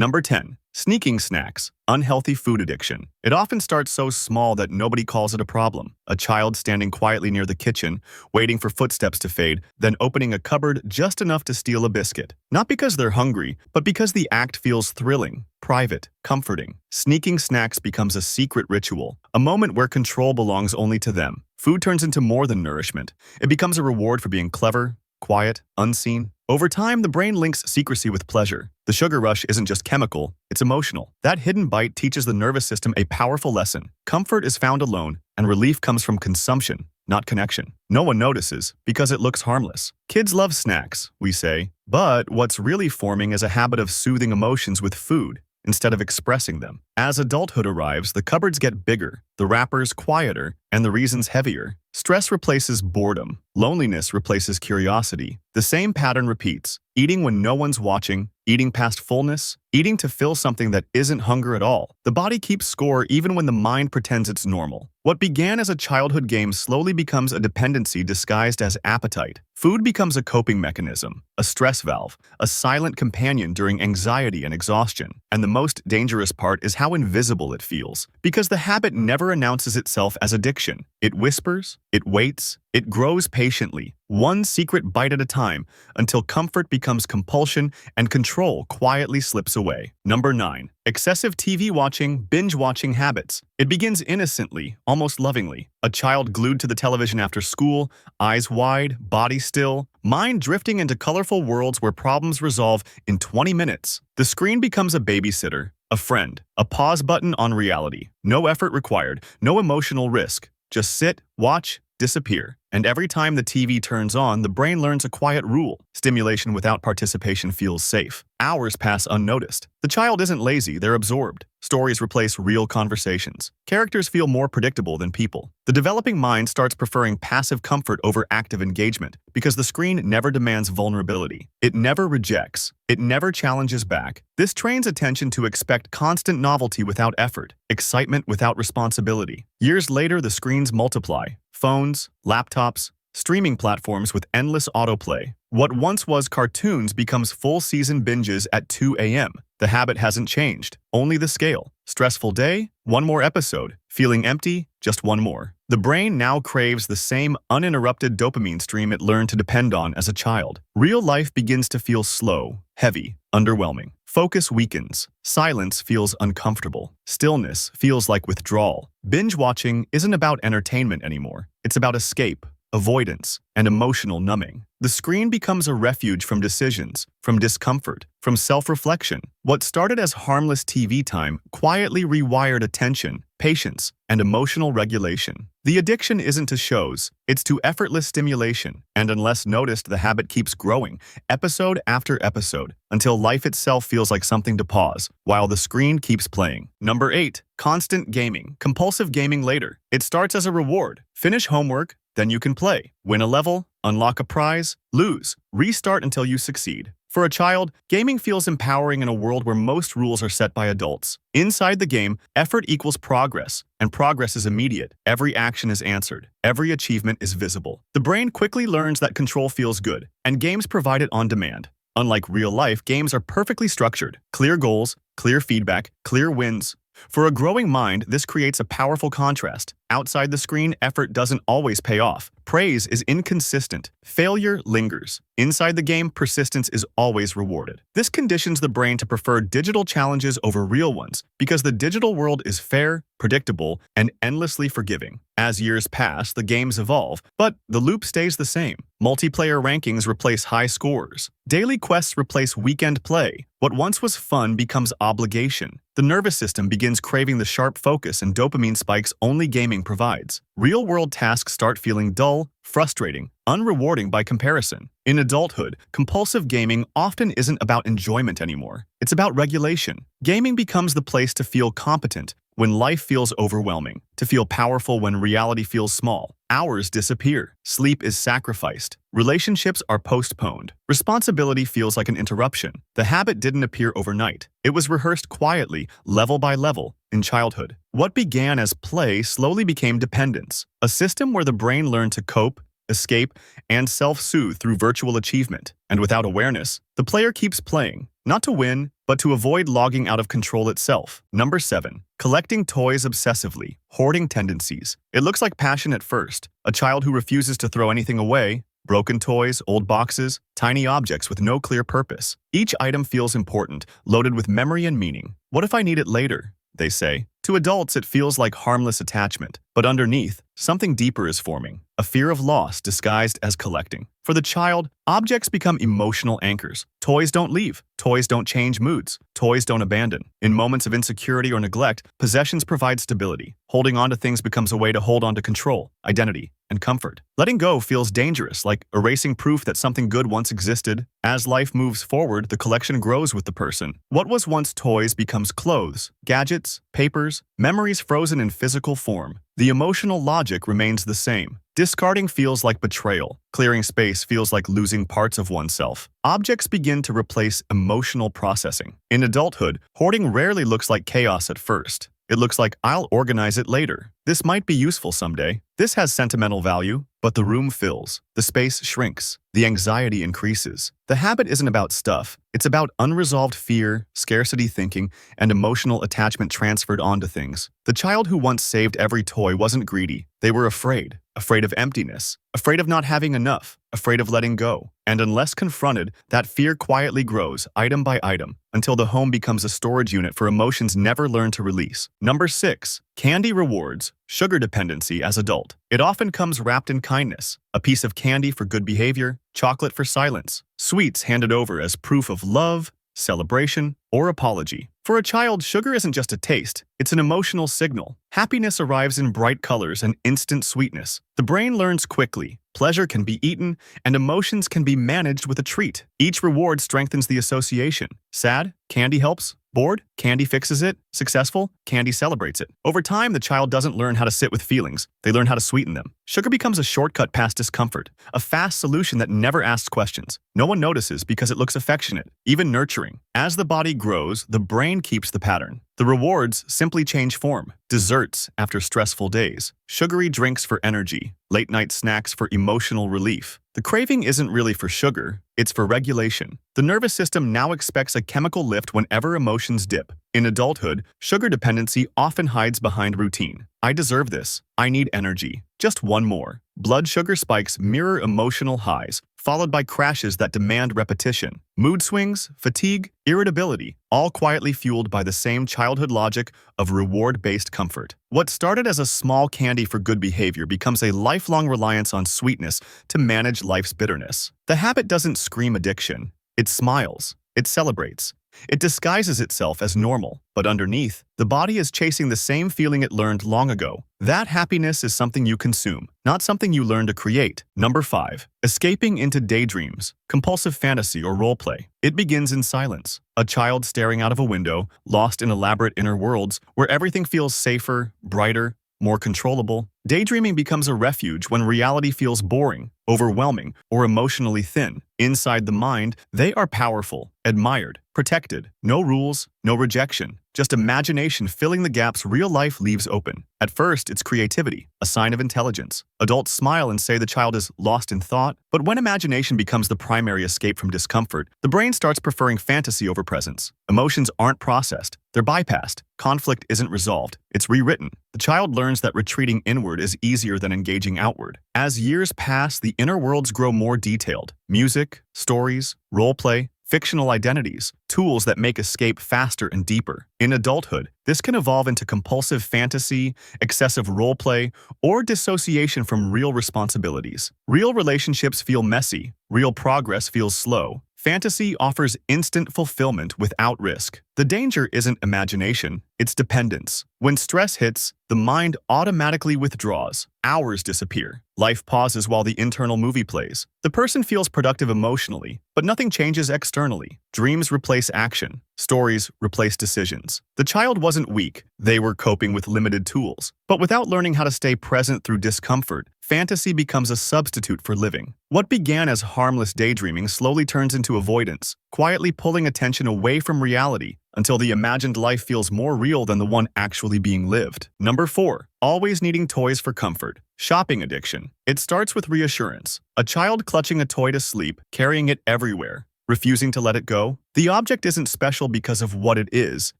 Number 10. Sneaking snacks. Unhealthy food addiction. It often starts so small that nobody calls it a problem. A child standing quietly near the kitchen, waiting for footsteps to fade, then opening a cupboard just enough to steal a biscuit. Not because they're hungry, but because the act feels thrilling, private, comforting. Sneaking snacks becomes a secret ritual, a moment where control belongs only to them. Food turns into more than nourishment. It becomes a reward for being clever, quiet, unseen. Over time, the brain links secrecy with pleasure. The sugar rush isn't just chemical, it's emotional. That hidden bite teaches the nervous system a powerful lesson. Comfort is found alone, and relief comes from consumption, not connection. No one notices because it looks harmless. Kids love snacks, we say, but what's really forming is a habit of soothing emotions with food instead of expressing them. As adulthood arrives, the cupboards get bigger, the wrappers quieter, and the reasons heavier. Stress replaces boredom. Loneliness replaces curiosity. The same pattern repeats. Eating when no one's watching, eating past fullness, eating to fill something that isn't hunger at all. The body keeps score even when the mind pretends it's normal. What began as a childhood game slowly becomes a dependency disguised as appetite. Food becomes a coping mechanism, a stress valve, a silent companion during anxiety and exhaustion. And the most dangerous part is how invisible it feels, because the habit never announces itself as addiction. It whispers, it waits, it grows patiently, one secret bite at a time, until comfort becomes compulsion and control quietly slips away. Number 9. Excessive TV watching, binge-watching habits. It begins innocently, almost lovingly. A child glued to the television after school, eyes wide, body still, mind drifting into colorful worlds where problems resolve in 20 minutes. The screen becomes a babysitter, a friend, a pause button on reality. No effort required, no emotional risk. Just sit, watch, disappear. And every time the TV turns on, the brain learns a quiet rule. Stimulation without participation feels safe. Hours pass unnoticed. The child isn't lazy, they're absorbed. Stories replace real conversations. Characters feel more predictable than people. The developing mind starts preferring passive comfort over active engagement because the screen never demands vulnerability. It never rejects. It never challenges back. This trains attention to expect constant novelty without effort, excitement without responsibility. Years later, the screens multiply. Phones, laptops, streaming platforms with endless autoplay. What once was cartoons becomes full-season binges at 2 a.m. The habit hasn't changed, only the scale. Stressful day? One more episode. Feeling empty? Just one more. The brain now craves the same uninterrupted dopamine stream it learned to depend on as a child. Real life begins to feel slow, heavy, underwhelming. Focus weakens. Silence feels uncomfortable. Stillness feels like withdrawal. Binge-watching isn't about entertainment anymore. It's about escape, avoidance, and emotional numbing. The screen becomes a refuge from decisions, from discomfort, from self-reflection. What started as harmless TV time quietly rewired attention, patience, and emotional regulation. The addiction isn't to shows, it's to effortless stimulation, and unless noticed, the habit keeps growing, episode after episode, until life itself feels like something to pause, while the screen keeps playing. Number 8. Constant gaming. Compulsive gaming later. It starts as a reward. Finish homework, then you can play. Win a level, unlock a prize, lose, restart until you succeed. For a child, gaming feels empowering in a world where most rules are set by adults. Inside the game, effort equals progress, and progress is immediate. Every action is answered. Every achievement is visible. The brain quickly learns that control feels good, and games provide it on demand. Unlike real life, games are perfectly structured. Clear goals, clear feedback, clear wins. For a growing mind, this creates a powerful contrast. Outside the screen, effort doesn't always pay off. Praise is inconsistent. Failure lingers. Inside the game, persistence is always rewarded. This conditions the brain to prefer digital challenges over real ones because the digital world is fair, predictable, and endlessly forgiving. As years pass, the games evolve, but the loop stays the same. Multiplayer rankings replace high scores. Daily quests replace weekend play. What once was fun becomes obligation. The nervous system begins craving the sharp focus and dopamine spikes only gaming provides. Real-world tasks start feeling dull, frustrating, unrewarding by comparison. In adulthood, compulsive gaming often isn't about enjoyment anymore. It's about regulation. Gaming becomes the place to feel competent when life feels overwhelming, to feel powerful when reality feels small. Hours disappear. Sleep is sacrificed. Relationships are postponed. Responsibility feels like an interruption. The habit didn't appear overnight. It was rehearsed quietly, level by level, in childhood. What began as play slowly became dependence, a system where the brain learned to cope, escape, and self-soothe through virtual achievement. And without awareness, the player keeps playing, not to win, but to avoid logging out of control itself. Number 7. Collecting toys obsessively, hoarding tendencies. It looks like passion at first. A child who refuses to throw anything away, broken toys, old boxes, tiny objects with no clear purpose. Each item feels important, loaded with memory and meaning. What if I need it later? They say. To adults, it feels like harmless attachment, but underneath, something deeper is forming, a fear of loss disguised as collecting. For the child, objects become emotional anchors. Toys don't leave. Toys don't change moods. Toys don't abandon. In moments of insecurity or neglect, possessions provide stability. Holding on to things becomes a way to hold on to control, identity, and comfort. Letting go feels dangerous, like erasing proof that something good once existed. As life moves forward, the collection grows with the person. What was once toys becomes clothes, gadgets, papers, memories frozen in physical form. The emotional logic remains the same. Discarding feels like betrayal. Clearing space feels like losing parts of oneself. Objects begin to replace emotional processing. In adulthood, hoarding rarely looks like chaos at first. It looks like I'll organize it later. This might be useful someday. This has sentimental value, but the room fills. The space shrinks. The anxiety increases. The habit isn't about stuff. It's about unresolved fear, scarcity thinking, and emotional attachment transferred onto things. The child who once saved every toy wasn't greedy. They were afraid. Afraid of emptiness. Afraid of not having enough. Afraid of letting go. And unless confronted, that fear quietly grows, item by item, until the home becomes a storage unit for emotions never learned to release. Number 6. Candy rewards. Sugar dependency as adult. It often comes wrapped in kindness. A piece of candy for good behavior, chocolate for silence. Sweets handed over as proof of love, celebration, or apology. For a child, sugar isn't just a taste, it's an emotional signal. Happiness arrives in bright colors and instant sweetness. The brain learns quickly. Pleasure can be eaten, and emotions can be managed with a treat. Each reward strengthens the association. Sad? Candy helps. Bored? Candy fixes it. Successful? Candy celebrates it. Over time, the child doesn't learn how to sit with feelings. They learn how to sweeten them. Sugar becomes a shortcut past discomfort, a fast solution that never asks questions. No one notices because it looks affectionate, even nurturing. As the body grows, the brain keeps the pattern. The rewards simply change form. Desserts after stressful days. Sugary drinks for energy. Late-night snacks for emotional relief. The craving isn't really for sugar, it's for regulation. The nervous system now expects a chemical lift whenever emotions dip. In adulthood, sugar dependency often hides behind routine. I deserve this. I need energy. Just one more. Blood sugar spikes mirror emotional highs, followed by crashes that demand repetition. Mood swings, fatigue, irritability, all quietly fueled by the same childhood logic of reward-based comfort. What started as a small candy for good behavior becomes a lifelong reliance on sweetness to manage life's bitterness. The habit doesn't scream addiction. It smiles. It celebrates. It disguises itself as normal, but underneath, the body is chasing the same feeling it learned long ago. That happiness is something you consume, not something you learn to create. Number 5. Escaping into daydreams, compulsive fantasy or roleplay. It begins in silence. A child staring out of a window, lost in elaborate inner worlds where everything feels safer, brighter, more controllable. Daydreaming becomes a refuge when reality feels boring, overwhelming, or emotionally thin. Inside the mind, they are powerful, admired, protected. No rules, no rejection. Just imagination filling the gaps real life leaves open. At first, it's creativity, a sign of intelligence. Adults smile and say the child is lost in thought, but when imagination becomes the primary escape from discomfort, the brain starts preferring fantasy over presence. Emotions aren't processed, they're bypassed. Conflict isn't resolved, it's rewritten. The child learns that retreating inward is easier than engaging outward. As years pass, the inner worlds grow more detailed. Music, stories, roleplay, fictional identities, tools that make escape faster and deeper. In adulthood, this can evolve into compulsive fantasy, excessive roleplay, or dissociation from real responsibilities. Real relationships feel messy. Real progress feels slow. Fantasy offers instant fulfillment without risk. The danger isn't imagination, it's dependence. When stress hits, the mind automatically withdraws. Hours disappear. Life pauses while the internal movie plays. The person feels productive emotionally, but nothing changes externally. Dreams replace action. Stories replace decisions. The child wasn't weak. They were coping with limited tools. But without learning how to stay present through discomfort, fantasy becomes a substitute for living. What began as harmless daydreaming slowly turns into avoidance, quietly pulling attention away from reality until the imagined life feels more real than the one actually being lived. Number 4. Always needing toys for comfort. Shopping addiction. It starts with reassurance. A child clutching a toy to sleep, carrying it everywhere. refusing to let it go. The object isn't special because of what it is,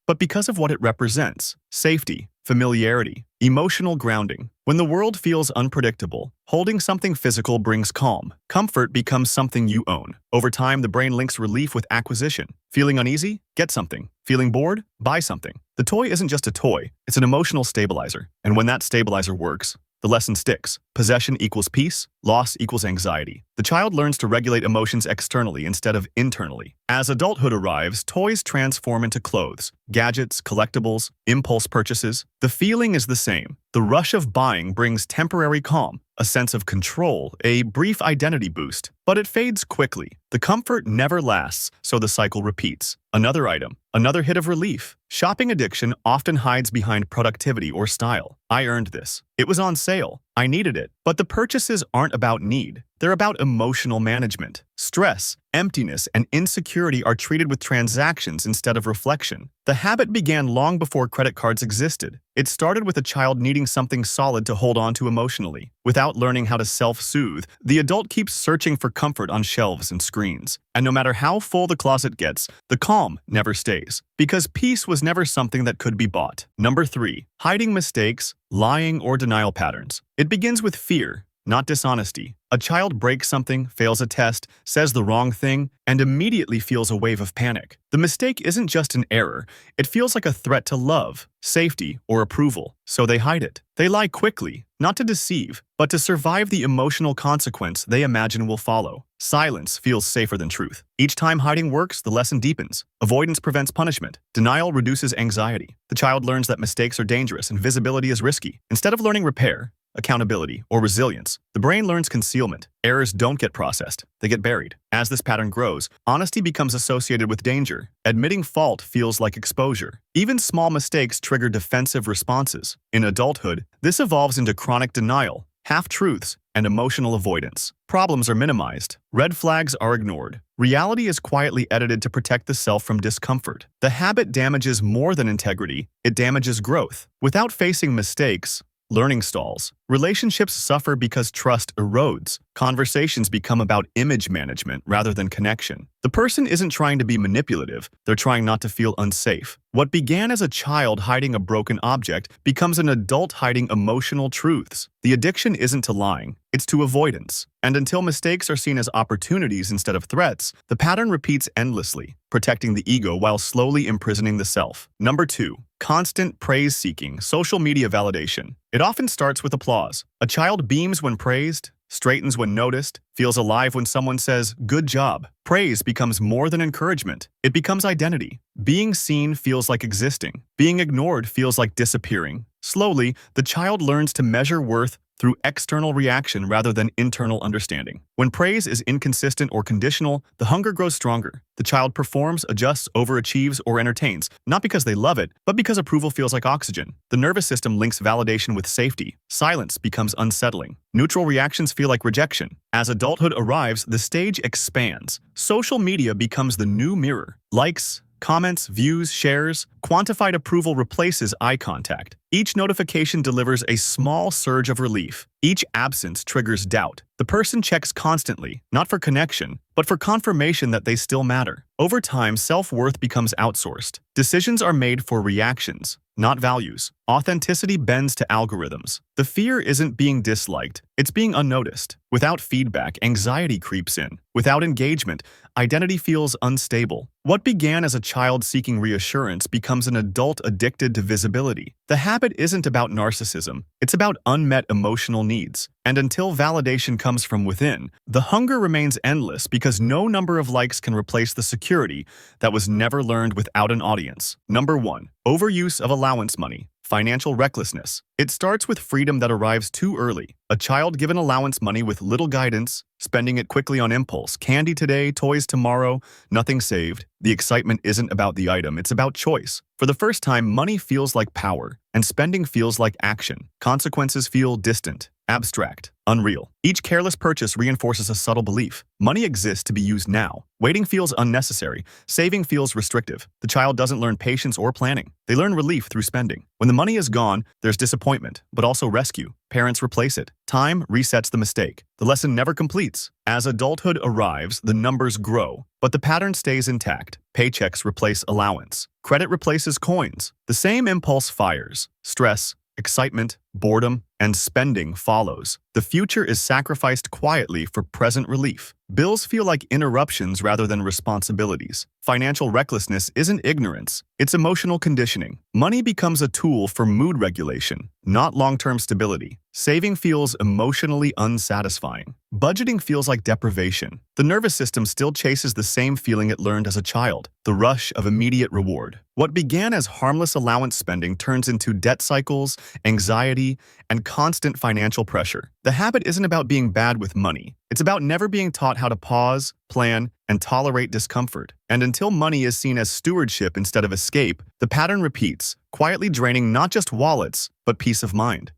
but because of what it represents: safety, familiarity, emotional grounding. When the world feels unpredictable, holding something physical brings calm. Comfort becomes something you own. Over time, the brain links relief with acquisition. Feeling uneasy? Get something. Feeling bored? Buy something. The toy isn't just a toy, it's an emotional stabilizer. And when that stabilizer works, the lesson sticks. Possession equals peace, loss equals anxiety. The child learns to regulate emotions externally instead of internally. As adulthood arrives, toys transform into clothes, gadgets, collectibles, impulse purchases. The feeling is the same. The rush of buying brings temporary calm, a sense of control, a brief identity boost, but it fades quickly. The comfort never lasts, so the cycle repeats. Another item, another hit of relief. Shopping addiction often hides behind productivity or style. I earned this. It was on sale. I needed it. But the purchases aren't about need. They're about emotional management. Stress, emptiness, and insecurity are treated with transactions instead of reflection. The habit began long before credit cards existed. It started with a child needing something solid to hold on to emotionally. Without learning how to self-soothe, the adult keeps searching for comfort on shelves and screens. And no matter how full the closet gets, the calm never stays. Because peace was never something that could be bought. Number 3. Hiding mistakes, lying, or denial patterns. It begins with fear, not dishonesty. A child breaks something, fails a test, says the wrong thing, and immediately feels a wave of panic. The mistake isn't just an error, it feels like a threat to love, safety, or approval, so they hide it. They lie quickly, not to deceive, but to survive the emotional consequence they imagine will follow. Silence feels safer than truth. Each time hiding works, the lesson deepens. Avoidance prevents punishment. Denial reduces anxiety. The child learns that mistakes are dangerous and visibility is risky. Instead of learning repair, accountability, or resilience, the brain learns concealment. Errors don't get processed, they get buried. As this pattern grows, honesty becomes associated with danger. Admitting fault feels like exposure. Even small mistakes trigger defensive responses. In adulthood, this evolves into chronic denial, half-truths, and emotional avoidance. Problems are minimized. Red flags are ignored. Reality is quietly edited to protect the self from discomfort. The habit damages more than integrity, it damages growth. Without facing mistakes, learning stalls. Relationships suffer because trust erodes. Conversations become about image management rather than connection. The person isn't trying to be manipulative, they're trying not to feel unsafe. What began as a child hiding a broken object becomes an adult hiding emotional truths. The addiction isn't to lying, it's to avoidance. And until mistakes are seen as opportunities instead of threats, the pattern repeats endlessly, protecting the ego while slowly imprisoning the self. Number 2. Constant praise-seeking, social media validation. It often starts with applause. A child beams when praised, straightens when noticed, feels alive when someone says, "Good job." Praise becomes more than encouragement. It becomes identity. Being seen feels like existing. Being ignored feels like disappearing. Slowly, the child learns to measure worth through external reaction rather than internal understanding. When praise is inconsistent or conditional, the hunger grows stronger. The child performs, adjusts, overachieves, or entertains, not because they love it, but because approval feels like oxygen. The nervous system links validation with safety. Silence becomes unsettling. Neutral reactions feel like rejection. As adulthood arrives, the stage expands. Social media becomes the new mirror. Likes, comments, views, shares, quantified approval replaces eye contact. Each notification delivers a small surge of relief. Each absence triggers doubt. The person checks constantly, not for connection, but for confirmation that they still matter. Over time, self-worth becomes outsourced. Decisions are made for reactions, not values. Authenticity bends to algorithms. The fear isn't being disliked, it's being unnoticed. Without feedback, anxiety creeps in. Without engagement, identity feels unstable. What began as a child seeking reassurance becomes an adult addicted to visibility. The habit isn't about narcissism, it's about unmet emotional needs. And until validation comes from within, the hunger remains endless because no number of likes can replace the security that was never learned without an audience. Number 1. Overuse of allowance money. Financial recklessness. It starts with freedom that arrives too early. A child given allowance money with little guidance, spending it quickly on impulse. Candy today, toys tomorrow, nothing saved. The excitement isn't about the item, it's about choice. For the first time, money feels like power, and spending feels like action. Consequences feel distant. Abstract. Unreal. Each careless purchase reinforces a subtle belief. Money exists to be used now. Waiting feels unnecessary. Saving feels restrictive. The child doesn't learn patience or planning. They learn relief through spending. When the money is gone, there's disappointment, but also rescue. Parents replace it. Time resets the mistake. The lesson never completes. As adulthood arrives, the numbers grow, but the pattern stays intact. Paychecks replace allowance. Credit replaces coins. The same impulse fires. Stress, excitement, boredom, and spending follows. The future is sacrificed quietly for present relief. Bills feel like interruptions rather than responsibilities. Financial recklessness isn't ignorance, it's emotional conditioning. Money becomes a tool for mood regulation, not long-term stability. Saving feels emotionally unsatisfying. Budgeting feels like deprivation. The nervous system still chases the same feeling it learned as a child, the rush of immediate reward. What began as harmless allowance spending turns into debt cycles, anxiety, and constant financial pressure. The habit isn't about being bad with money. It's about never being taught how to pause, plan, and tolerate discomfort. And until money is seen as stewardship instead of escape, the pattern repeats, quietly draining not just wallets, but peace of mind.